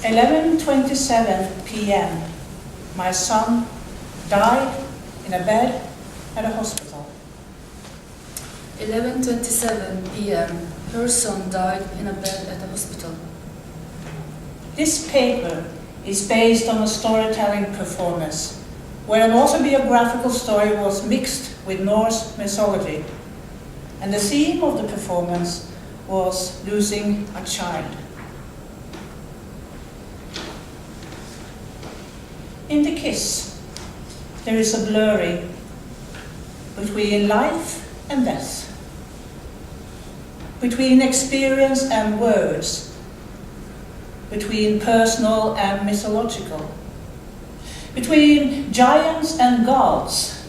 11:27 p.m. My son died in a bed at a hospital. 11:27 p.m. Her son died in a bed at a hospital. This paper is based on a storytelling performance, where an autobiographical story was mixed with Norse mythology, and the theme of the performance was losing a child. In the kiss, there is a blurring between life and death, between experience and words, between personal and mythological, between giants and gods,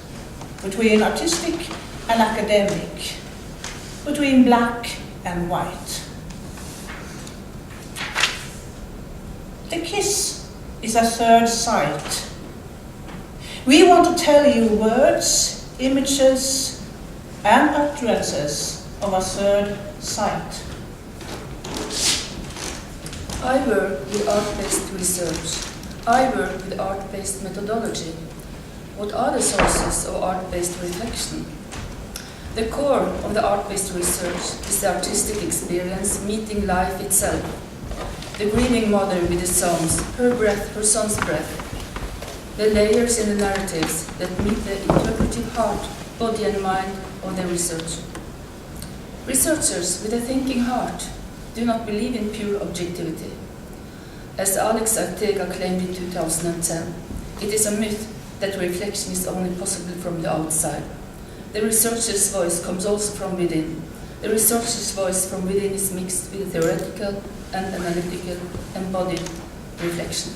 between artistic and academic, between black and white. The kiss is a third sight. We want to tell you words, images, and utterances of a third sight. I work with art-based research. I work with art-based methodology. What are the sources of art-based reflection? The core of the art-based research is the artistic experience meeting life itself. The grieving mother with the songs, her breath, her son's breath. The layers in the narratives that meet the interpretive heart, body and mind of the research. Researchers with a thinking heart do not believe in pure objectivity. As Alex Ortega claimed in 2010, it is a myth that reflection is only possible from the outside. The researcher's voice comes also from within. The researcher's voice from within is mixed with theoretical and analytical embodied reflection.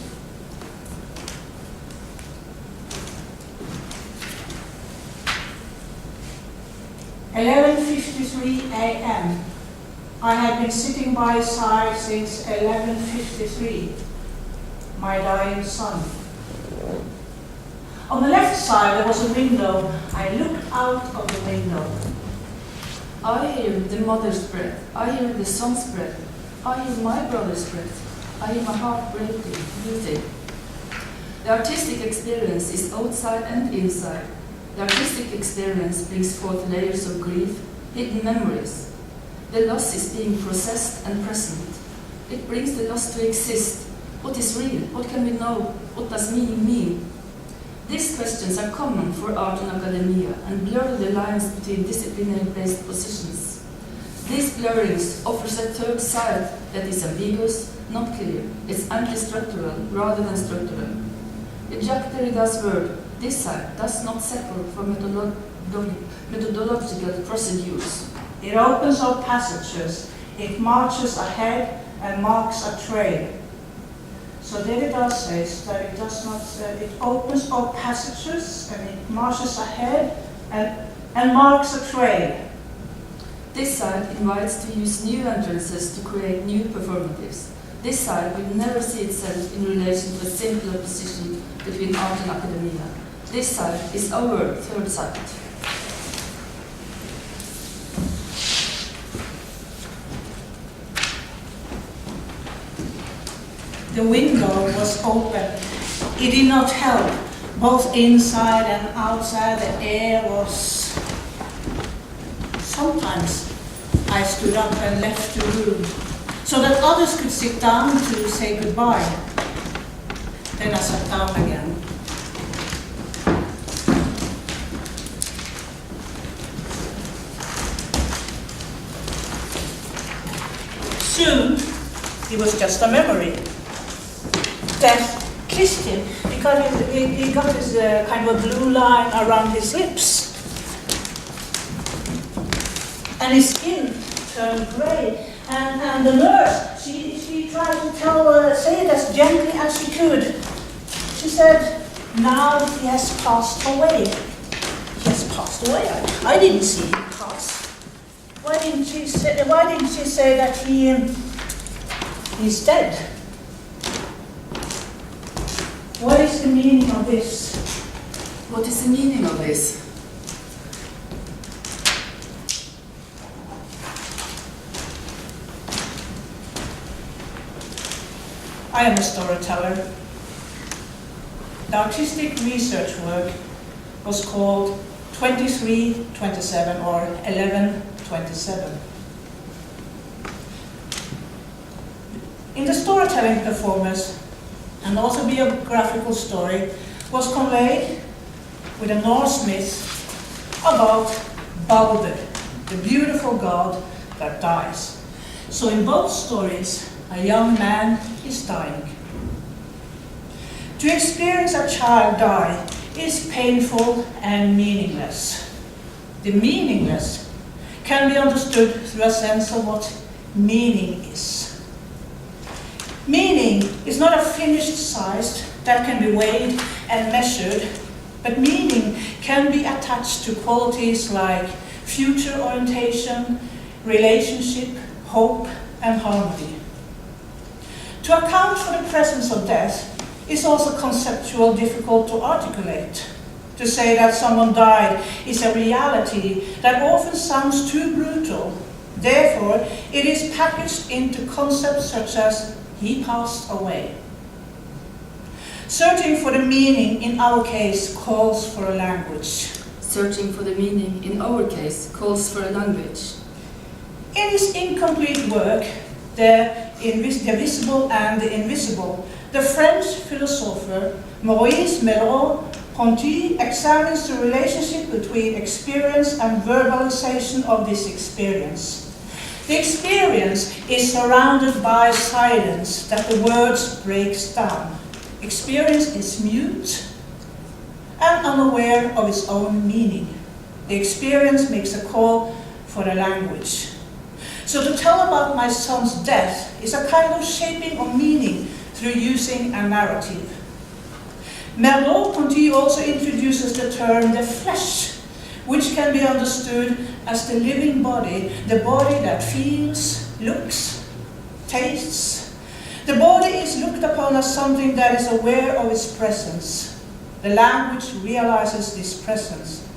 "11:53 a.m. I had been sitting by his side since 11:53, my dying son. On the left side there was a window. I looked out of the window. I hear the mother's breath. I hear the son's breath. I hear my brother's breath. I hear my heart breaking, beating. The artistic experience is outside and inside. The artistic experience brings forth layers of grief, hidden memories. The loss is being processed and present. It brings the loss to exist. What is real? What can we know? What does meaning mean? These questions are common for art and academia and blur the lines between disciplinary-based positions. These blurrings offers a third side that is ambiguous, not clear. It's anti-structural rather than structural. The Jacques Derrida's word, this side, does not settle for methodological procedures. It opens up passages. It marches ahead and marks a trail. So Derrida says that it does not. It opens up passages and it marches ahead and marks a trail. This side invites to use new entrances to create new performatives. This side will never see itself in relation to a simpler position between art and academia. This side is our third sight. The window was open. It did not help. Both inside and outside, the air was... Sometimes I stood up and left the room so that others could sit down to say goodbye. Then I sat down again. Soon, he was just a memory. Death kissed him because he got this kind of a blue line around his lips. And his skin turned grey. And the nurse, she tried to say it as gently as she could. She said, "Now he has passed away." He has passed away? I didn't see him pass. Why didn't she say that he's dead? What is the meaning of this? What is the meaning of this? I am a storyteller. The artistic research work was called 2327 or 1127. In the storytelling performance, and also biographical story, was conveyed with a Norse myth about Balder, the beautiful god that dies. So in both stories, a young man is dying. To experience a child die is painful and meaningless. The meaningless can be understood through a sense of what meaning is. Meaning is not a finished size that can be weighed and measured, but meaning can be attached to qualities like future orientation, relationship, hope, and harmony. To account for the presence of death is also conceptually difficult to articulate. To say that someone died is a reality that often sounds too brutal. Therefore, it is packaged into concepts such as he passed away. Searching for the meaning in our case calls for a language. Searching for the meaning in our case calls for a language. In his incomplete work, The Visible and the Invisible, the French philosopher Maurice Merleau-Ponty examines the relationship between experience and verbalization of this experience. The experience is surrounded by silence that the words breaks down. Experience is mute and unaware of its own meaning. The experience makes a call for the language. So to tell about my son's death is a kind of shaping of meaning through using a narrative. Merleau-Ponty also introduces the term the flesh, which can be understood as the living body, the body that feels, looks, tastes. The body is looked upon as something that is aware of its presence. The language realizes this presence.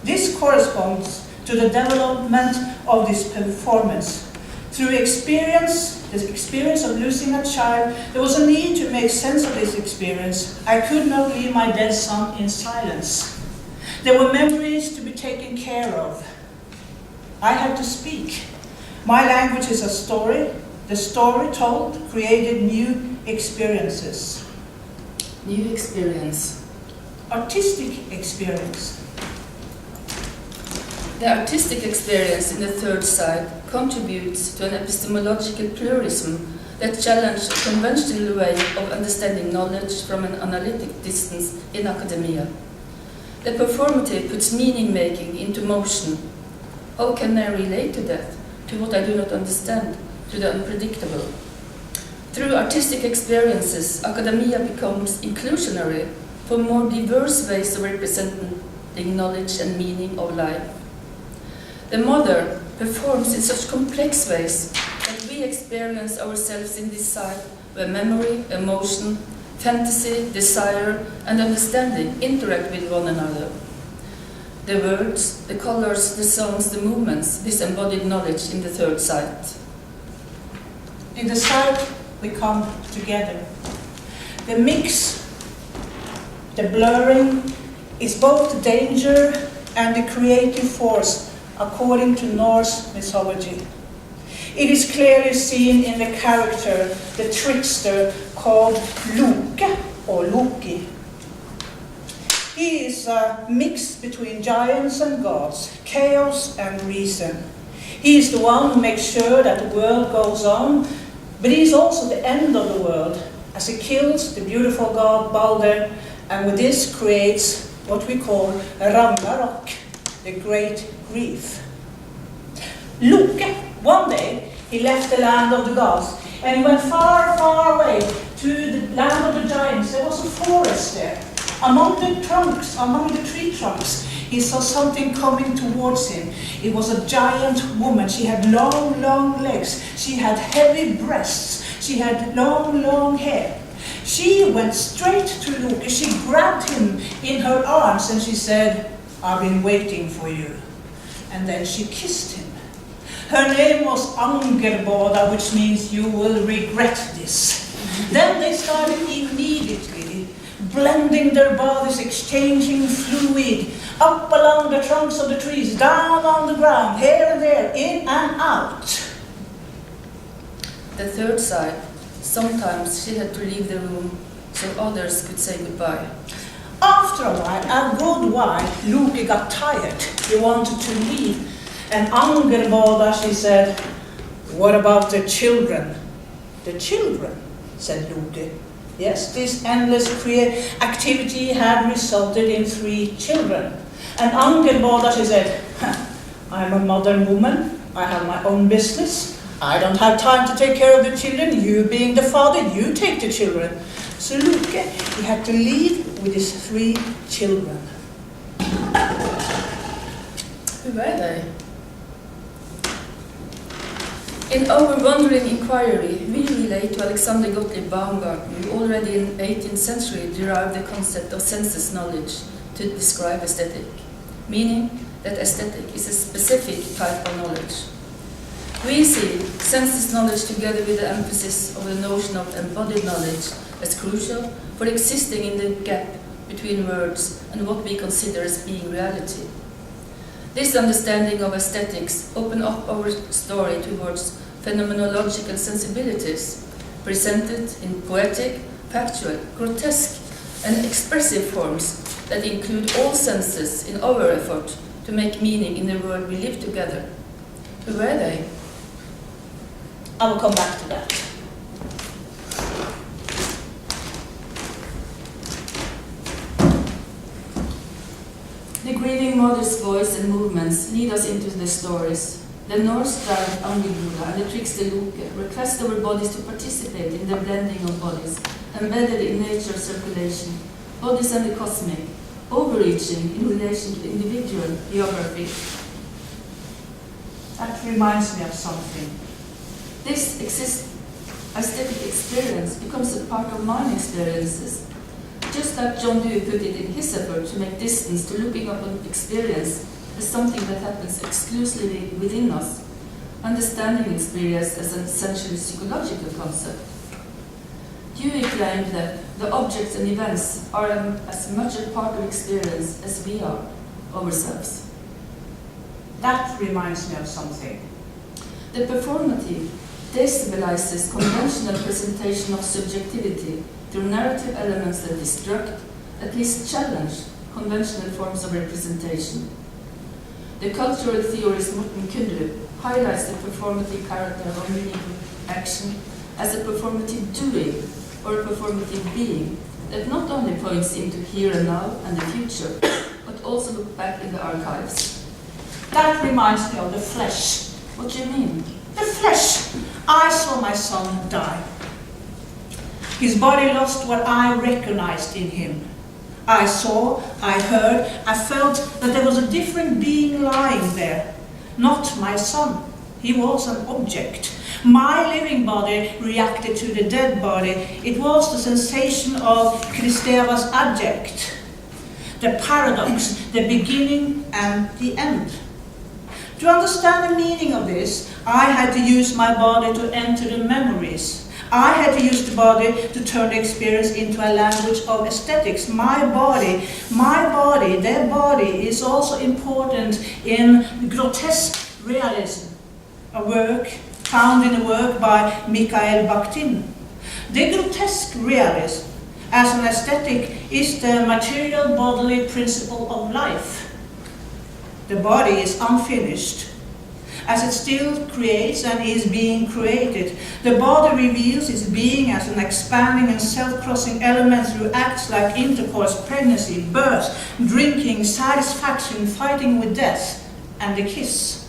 This corresponds to the development of this performance. Through experience, the experience of losing a child, there was a need to make sense of this experience. I could not leave my dead son in silence. There were memories to be taken care of. I had to speak. My language is a story. The story told created new experiences. New experience. Artistic experience. The artistic experience in the third side contributes to an epistemological pluralism that challenges a conventional way of understanding knowledge from an analytic distance in academia. The performative puts meaning-making into motion. How can I relate to death, to what I do not understand, to the unpredictable? Through artistic experiences, academia becomes inclusionary for more diverse ways of representing knowledge and meaning of life. The mother performs in such complex ways that we experience ourselves in this side where memory, emotion, fantasy, desire, and understanding interact with one another. The words, the colors, the sounds, the movements, this embodied knowledge in the third sight. In the sight, we come together. The mix, the blurring, is both the danger and the creative force according to Norse mythology. It is clearly seen in the character, the trickster called Loke or Loki. He is a mix between giants and gods, chaos and reason. He is the one who makes sure that the world goes on, but he is also the end of the world, as he kills the beautiful god Balder, and with this creates what we call Ragnarok, the great grief. Loke, one day, he left the land of the gods, and he went far, far away to the land of the giants. There was a forest there. Among the trunks, among the tree trunks, he saw something coming towards him. It was a giant woman. She had long, long legs. She had heavy breasts. She had long, long hair. She went straight to Loke. She grabbed him in her arms and she said, "I've been waiting for you." And then she kissed him. Her name was Angerboda, which means "you will regret this." Then they started immediately blending their bodies, exchanging fluid, up along the trunks of the trees, down on the ground, here and there, in and out. The third side, sometimes she had to leave the room so others could say goodbye. After a while, a good while, Loke got tired. He wanted to leave. And Angerboda, she said, "What about the children?" "The children," said Loke. Yes, this endless activity had resulted in 3 children. And Angerboda, she said, "I'm a modern woman. I have my own business. I don't have time to take care of the children. You being the father, you take the children." So Loke, he had to leave with his 3 children. Who were they? In our wandering inquiry, we relate to Alexander Gottlieb Baumgarten, who already in the 18th century derived the concept of sensus knowledge to describe aesthetic, meaning that aesthetic is a specific type of knowledge. We see sensus knowledge together with the emphasis of the notion of embodied knowledge as crucial for existing in the gap between words and what we consider as being reality. This understanding of aesthetics opens up our story towards phenomenological sensibilities, presented in poetic, factual, grotesque, and expressive forms that include all senses in our effort to make meaning in the world we live together. Who were they? I will come back to that. The grieving mother's voice and movements lead us into the stories. The Norse giant Angerboda and the trickster Loke request our bodies to participate in the blending of bodies, embedded in nature's circulation, bodies and the cosmic, overreaching in relation to individual geography. That reminds me of something. This aesthetic experience becomes a part of my experiences. Just like John Dewey put it in his effort to make distance to looking upon experience as something that happens exclusively within us, understanding experience as an essentially psychological concept. Dewey claimed that the objects and events are as much a part of experience as we are ourselves. That reminds me of something. The performative destabilizes conventional presentation of subjectivity through narrative elements that destruct, at least challenge, conventional forms of representation. The cultural theorist Morten Kudrup highlights the performative character of meaningful action as a performative doing or a performative being that not only points into here and now and the future, but also look back in the archives. That reminds me of the flesh. What do you mean? The flesh. I saw my son die. His body lost what I recognized in him. I saw, I heard, I felt that there was a different being lying there. Not my son. He was an object. My living body reacted to the dead body. It was the sensation of Kristeva's adject. The paradox, the beginning and the end. To understand the meaning of this, I had to use my body to enter the memories. I had to use the body to turn the experience into a language of aesthetics. My body, their body is also important in grotesque realism, a work found in a work by Mikhail Bakhtin. The grotesque realism as an aesthetic is the material bodily principle of life. The body is unfinished, as it still creates and is being created. The body reveals its being as an expanding and self-crossing element through acts like intercourse, pregnancy, birth, drinking, satisfaction, fighting with death, and the kiss.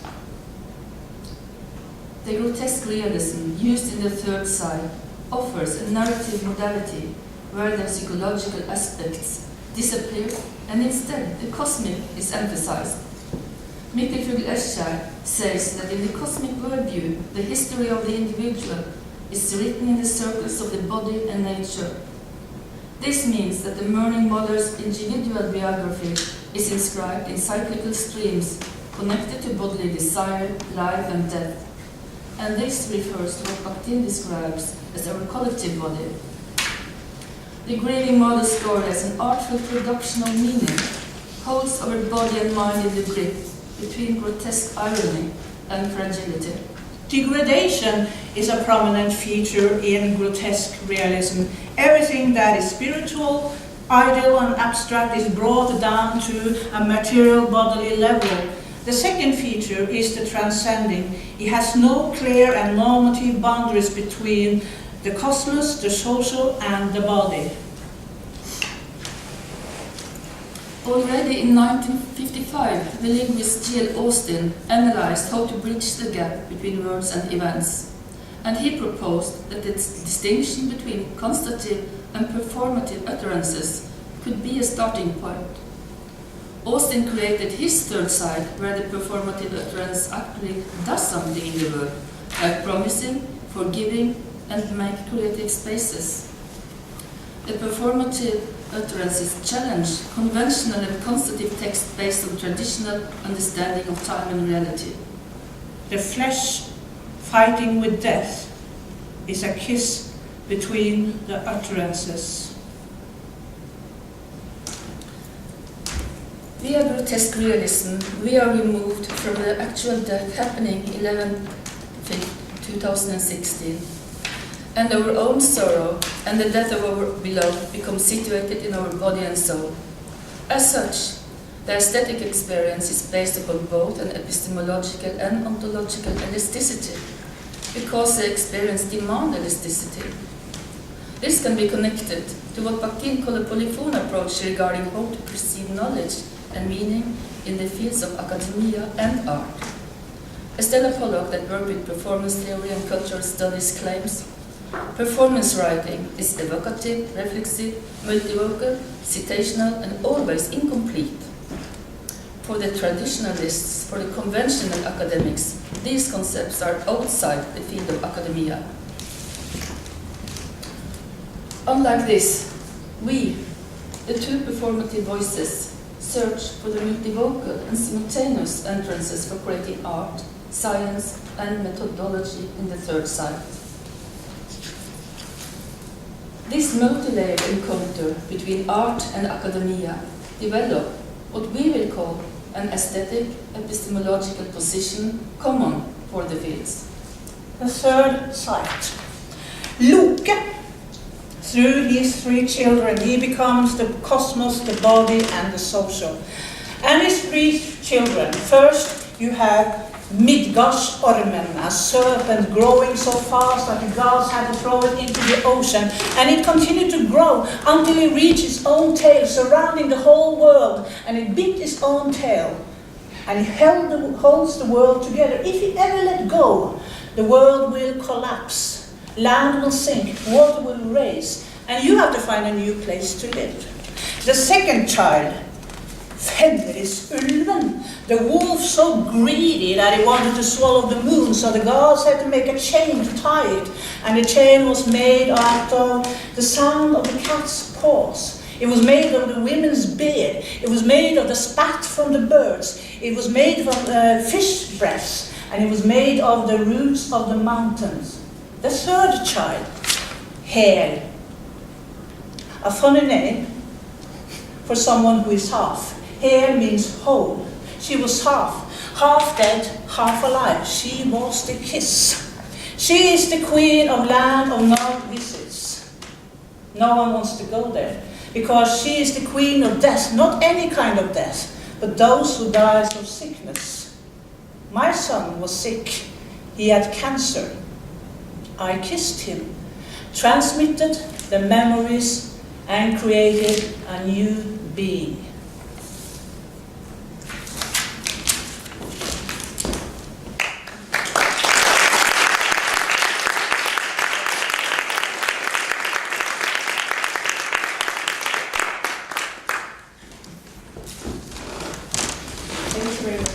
The grotesque realism used in the third side offers a narrative modality where the psychological aspects disappear and instead the cosmic is emphasized. Mikkel Fugl-Eschær says that in the cosmic worldview, the history of the individual is written in the circles of the body and nature. This means that the mourning mother's individual biography is inscribed in cyclical streams connected to bodily desire, life and death. and this refers to what Bakhtin describes as our collective body. The grieving mother story as an artful production of meaning holds our body and mind in the grip between grotesque irony and fragility. Degradation is a prominent feature in grotesque realism. Everything that is spiritual, ideal and abstract is brought down to a material bodily level. The second feature is the transcending. It has no clear and normative boundaries between the cosmos, the social and the body. Already in 1955, the linguist G.L. Austin analyzed how to bridge the gap between words and events, and he proposed that the distinction between constative and performative utterances could be a starting point. Austin created his third side, where the performative utterance actually does something in the world, like promising, forgiving, and make creative spaces. The performative utterances challenge conventional and constative text based on traditional understanding of time and reality. The flesh fighting with death is a kiss between the utterances. Via grotesque realism, we are removed from the actual death happening 11/5/2016, and our own sorrow and the death of our beloved become situated in our body and soul. As such, the aesthetic experience is based upon both an epistemological and ontological elasticity, because the experience demands elasticity. This can be connected to what Bakhtin called a polyphone approach regarding how to perceive knowledge and meaning in the fields of academia and art. Estella Pollock, that worked with performance theory and cultural studies, claims performance writing is evocative, reflexive, multivocal, citational, and always incomplete. For the traditionalists, for the conventional academics, these concepts are outside the field of academia. Unlike this, we, the two performative voices, search for the multivocal and simultaneous entrances for creating art, science, and methodology in the third side. This multi-layered encounter between art and academia develop what we will call an aesthetic epistemological position common for the fields. The third sight. Loke, through his three children, he becomes the cosmos, the body, and the social. And his three children. First, you have Midgardsormen, a serpent growing so fast that the gods had to throw it into the ocean. And it continued to grow until it reached its own tail, surrounding the whole world. And it bit its own tail. And it holds the world together. If it ever let go, the world will collapse. Land will sink, water will rise, and you have to find a new place to live. The second child, Fenrisulven, the wolf so greedy that he wanted to swallow the moon, so the gods had to make a chain to tie it, and the chain was made out of the sound of the cat's paws. It was made of the women's beard. It was made of the spat from the birds. It was made from fish breaths, and it was made of the roots of the mountains. The third child, Hel, a funny name for someone who is half. Hel means whole. She was half dead, half alive. She was the kiss. She is the queen of land of no visits. No one wants to go there, because she is the queen of death, not any kind of death, but those who died of sickness. My son was sick. He had cancer. I kissed him, transmitted the memories, and created a new being.